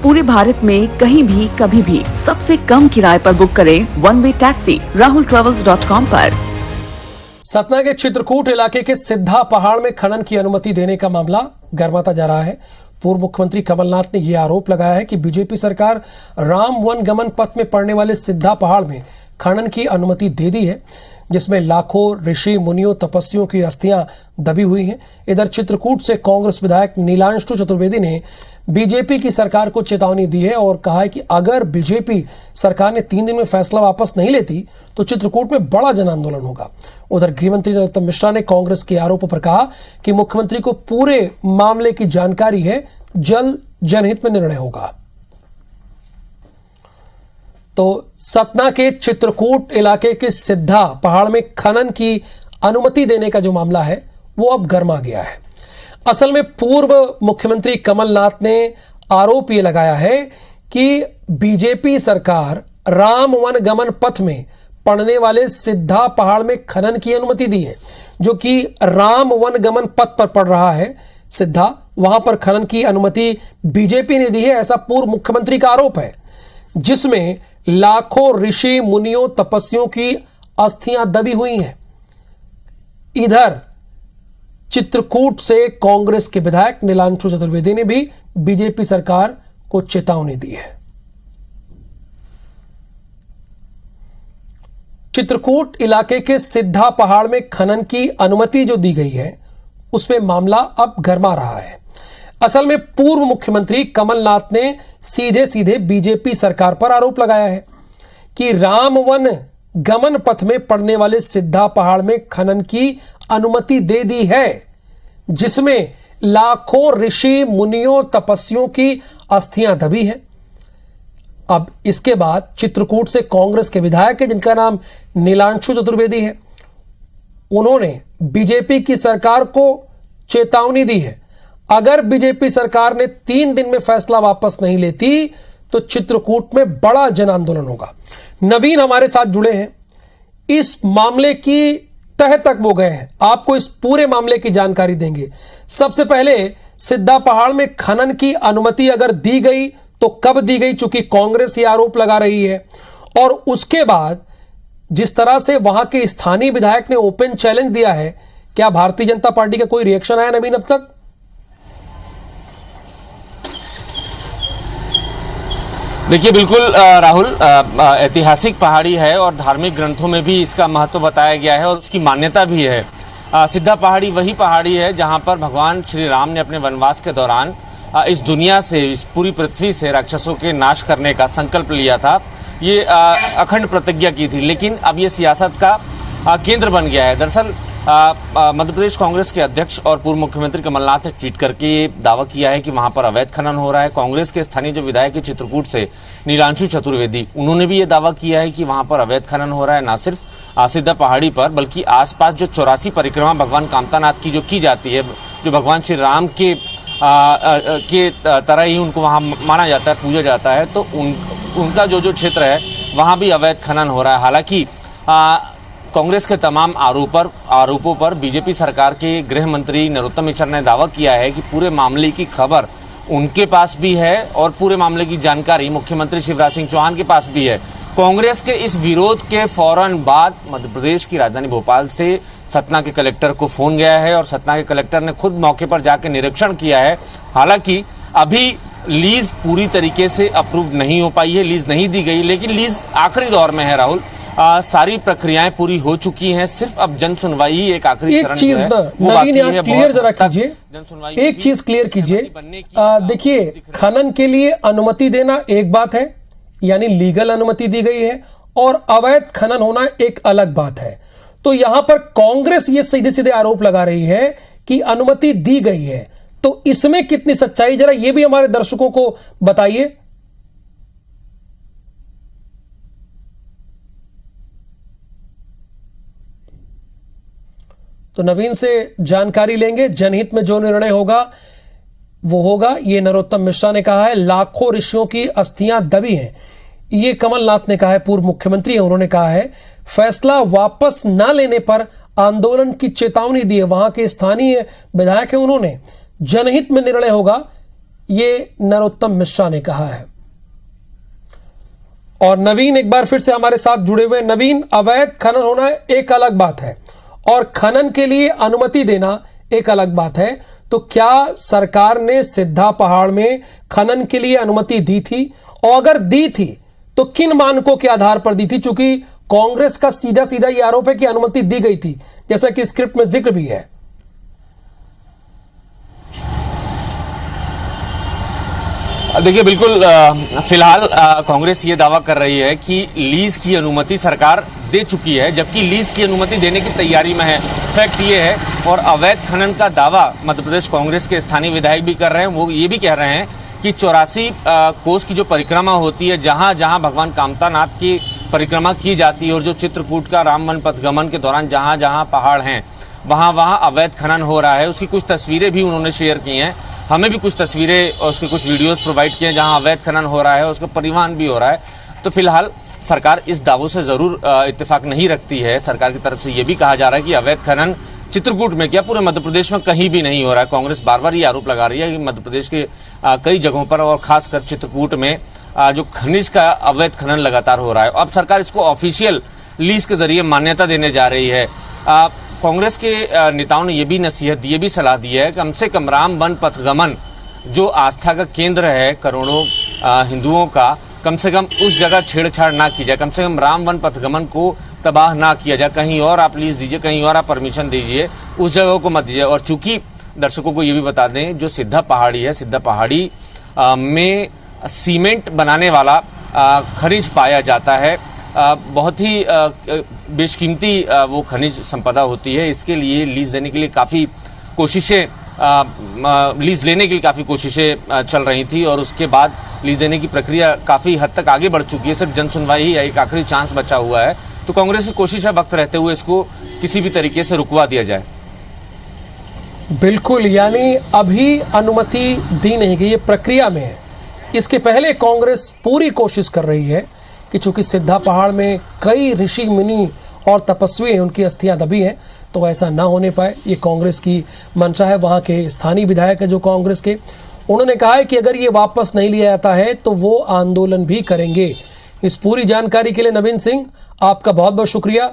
पूरे भारत में कहीं भी कभी भी सबसे कम किराए पर बुक करें वन वे टैक्सी rahultravels.com पर। सतना के चित्रकूट इलाके के सिद्धा पहाड़ में खनन की अनुमति देने का मामला गर्माता जा रहा है। पूर्व मुख्यमंत्री कमलनाथ ने यह आरोप लगाया है कि बीजेपी सरकार राम वन गमन पथ में पड़ने वाले सिद्धा पहाड़ में खनन की अनुमति दे दी है, जिसमें लाखों ऋषि मुनियों तपस्वियों की अस्थियां दबी हुई हैं। इधर चित्रकूट से कांग्रेस विधायक नीलांशु चतुर्वेदी ने बीजेपी की सरकार को चेतावनी दी है और कहा है कि अगर बीजेपी सरकार ने 3 दिन में फैसला वापस नहीं लेती तो चित्रकूट में बड़ा जन आंदोलन होगा। उधर गृहमंत्री नरोत्तम मिश्रा ने कांग्रेस के आरोपों पर कहा कि मुख्यमंत्री को पूरे मामले की जानकारी है, जल्द जनहित में निर्णय होगा। तो सतना के चित्रकूट इलाके के सिद्धा पहाड़ में खनन की अनुमति देने का जो मामला है वो अब गर्मा गया है। असल में पूर्व मुख्यमंत्री कमलनाथ ने आरोप ये लगाया है कि बीजेपी सरकार राम वन गमन पथ में पड़ने वाले सिद्धा पहाड़ में खनन की अनुमति दी है, जो कि राम वन गमन पथ पर पड़ रहा है सिद्धा, वहां पर खनन की अनुमति बीजेपी ने दी है, ऐसा पूर्व मुख्यमंत्री का आरोप है, जिसमें लाखों ऋषि मुनियों तपस्वियों की अस्थियां दबी हुई हैं। इधर चित्रकूट से कांग्रेस के विधायक नीलांशु चतुर्वेदी ने भी बीजेपी सरकार को चेतावनी दी है। चित्रकूट इलाके के सिद्धा पहाड़ में खनन की अनुमति जो दी गई है उसमें मामला अब गर्मा रहा है। असल में पूर्व मुख्यमंत्री कमलनाथ ने सीधे सीधे बीजेपी सरकार पर आरोप लगाया है कि राम वन गमन पथ में पड़ने वाले सिद्धा पहाड़ में खनन की अनुमति दे दी है, जिसमें लाखों ऋषि मुनियों तपस्वियों की अस्थियां दबी हैं। अब इसके बाद चित्रकूट से कांग्रेस के विधायक है जिनका नाम नीलांशु चतुर्वेदी है, उन्होंने बीजेपी की सरकार को चेतावनी दी है, अगर बीजेपी सरकार ने 3 दिन में फैसला वापस नहीं लेती तो चित्रकूट में बड़ा जन आंदोलन होगा। नवीन हमारे साथ जुड़े हैं, इस मामले की तह तक वो गए हैं, आपको इस पूरे मामले की जानकारी देंगे। सबसे पहले सिद्धा पहाड़ में खनन की अनुमति अगर दी गई तो कब दी गई, चूंकि कांग्रेस ये आरोप लगा रही है, और उसके बाद जिस तरह से वहां के स्थानीय विधायक ने ओपन चैलेंज दिया है, क्या भारतीय जनता पार्टी का कोई रिएक्शन आया नवीन अब तक? देखिए बिल्कुल राहुल, ऐतिहासिक पहाड़ी है और धार्मिक ग्रंथों में भी इसका महत्व बताया गया है और उसकी मान्यता भी है। सिद्धा पहाड़ी वही पहाड़ी है जहां पर भगवान श्री राम ने अपने वनवास के दौरान इस दुनिया से, इस पूरी पृथ्वी से राक्षसों के नाश करने का संकल्प लिया था। ये अखंड प्रतिज्ञा की थी, लेकिन अब ये सियासत का केंद्र बन गया है। दरअसल मध्य प्रदेश कांग्रेस के अध्यक्ष और पूर्व मुख्यमंत्री कमलनाथ ने ट्वीट करके दावा किया है कि वहां पर अवैध खनन हो रहा है। कांग्रेस के स्थानीय जो विधायक है चित्रकूट से नीलांशु चतुर्वेदी, उन्होंने भी ये दावा किया है कि वहां पर अवैध खनन हो रहा है, न सिर्फ सिद्धा पहाड़ी पर बल्कि आसपास जो 84 परिक्रमा भगवान कामतानाथ की जो की जाती है, जो भगवान श्री राम के तरह ही उनको वहाँ माना जाता है, पूजा जाता है, तो उनका जो क्षेत्र है वहाँ भी अवैध खनन हो रहा है। हालांकि कांग्रेस के तमाम आरोपों पर बीजेपी सरकार के गृह मंत्री नरोत्तम मिश्रा ने दावा किया है कि पूरे मामले की खबर उनके पास भी है और पूरे मामले की जानकारी मुख्यमंत्री शिवराज सिंह चौहान के पास भी है। कांग्रेस के इस विरोध के फौरन बाद मध्य प्रदेश की राजधानी भोपाल से सतना के कलेक्टर को फोन गया है और सतना के कलेक्टर ने खुद मौके पर जाकर निरीक्षण किया है। हालांकि अभी लीज पूरी तरीके से अप्रूव नहीं हो पाई है, लीज नहीं दी गई, लेकिन लीज आखिरी दौर में है राहुल। सारी प्रक्रियाएं पूरी हो चुकी हैं, सिर्फ अब जन सुनवाई ही एक आखिरी चरण चीज ना नवीन यहाँ क्लियर जरा कीजिए, एक चीज क्लियर कीजिए। देखिए, खनन के लिए अनुमति देना एक बात है, यानी लीगल अनुमति दी गई है, और अवैध खनन होना एक अलग बात है। तो यहां पर कांग्रेस ये सीधे सीधे आरोप लगा रही है कि अनुमति दी गई है, तो इसमें कितनी सच्चाई, जरा ये भी हमारे दर्शकों को बताइए। तो नवीन से जानकारी लेंगे, जनहित में जो निर्णय होगा वो होगा। ये नरोत्तम मिश्रा ने कहा है, लाखों ऋषियों की अस्थियां दबी हैं, ये कमलनाथ ने कहा है, पूर्व मुख्यमंत्री है, उन्होंने कहा है फैसला वापस न लेने पर आंदोलन की चेतावनी दी है। वहां के स्थानीय विधायक हैं, उन्होंने जनहित में निर्णय होगा, ये नरोत्तम मिश्रा ने कहा है। और नवीन एक बार फिर से हमारे साथ जुड़े हुए। नवीन, अवैध खनन होना एक अलग बात है और खनन के लिए अनुमति देना एक अलग बात है। तो क्या सरकार ने सिद्धा पहाड़ में खनन के लिए अनुमति दी थी, और अगर दी थी तो किन मानकों के आधार पर दी थी? चूंकि कांग्रेस का सीधा सीधा ये आरोप है कि अनुमति दी गई थी, जैसा कि स्क्रिप्ट में जिक्र भी है। देखिए, बिल्कुल फिलहाल कांग्रेस ये दावा कर रही है कि लीज की अनुमति सरकार दे चुकी है, जबकि लीज की अनुमति देने की तैयारी में है। फैक्ट ये है, और अवैध खनन का दावा मध्य प्रदेश कांग्रेस के स्थानीय विधायक भी कर रहे हैं। वो ये भी कह रहे हैं कि 84 कोस की जो परिक्रमा होती है, जहां जहां भगवान कामतानाथ की परिक्रमा की जाती है, और जो चित्रकूट का राम वन पथगमन के दौरान जहां जहां पहाड़ हैं वहां वहां अवैध खनन हो रहा है। उसकी कुछ तस्वीरें भी उन्होंने शेयर की हैं, हमें भी कुछ तस्वीरें और उसके कुछ वीडियोस प्रोवाइड किए हैं जहां अवैध खनन हो रहा है, उसका परिवहन भी हो रहा है। तो फिलहाल सरकार इस दावों से जरूर इत्तेफाक नहीं रखती है। सरकार की तरफ से ये भी कहा जा रहा है कि अवैध खनन चित्रकूट में क्या पूरे मध्य प्रदेश में कहीं भी नहीं हो रहा है। कांग्रेस बार बार ये आरोप लगा रही है कि मध्य प्रदेश के कई जगहों पर और खासकर चित्रकूट में जो खनिज का अवैध खनन लगातार हो रहा है। अब सरकार इसको ऑफिशियल लीज के जरिए मान्यता देने जा रही है। कांग्रेस के नेताओं ने यह भी नसीहत दी, ये भी सलाह दी है, कम से कम राम वन पथगमन जो आस्था का केंद्र है करोड़ों हिंदुओं का, कम से कम उस जगह छेड़छाड़ ना की जाए, कम से कम राम वन पथगमन को तबाह ना किया जाए। कहीं और आप लीज दीजिए, कहीं और आप परमिशन दीजिए, उस जगह को मत दीजिए। और चूंकि दर्शकों को ये भी बता दें, जो सिद्धा पहाड़ी है, सिद्धा पहाड़ी में सीमेंट बनाने वाला खनिज पाया जाता है। बहुत ही बेशकीमती वो खनिज संपदा होती है। इसके लिए लीज देने के लिए काफ़ी कोशिशें लीज लेने के लिए काफ़ी कोशिशें चल रही थी, और उसके बाद लीज देने की प्रक्रिया काफ़ी हद तक आगे बढ़ चुकी है। सिर्फ जन सुनवाई ही एक आखिरी चांस बचा हुआ है। तो कांग्रेस की कोशिश है वक्त रहते हुए इसको किसी भी तरीके से रुकवा दिया जाए। बिल्कुल, यानी अभी अनुमति दी नहीं गई, ये प्रक्रिया में है। इसके पहले कांग्रेस पूरी कोशिश कर रही है कि चूंकि सिद्धा पहाड़ में कई ऋषि मुनि और तपस्वी हैं, उनकी अस्थियां दबी हैं, तो ऐसा ना होने पाए, ये कांग्रेस की मंशा है। वहाँ के स्थानीय विधायक हैं जो कांग्रेस के, उन्होंने कहा है कि अगर ये वापस नहीं लिया जाता है तो वो आंदोलन भी करेंगे। इस पूरी जानकारी के लिए नवीन सिंह, आपका बहुत बहुत शुक्रिया।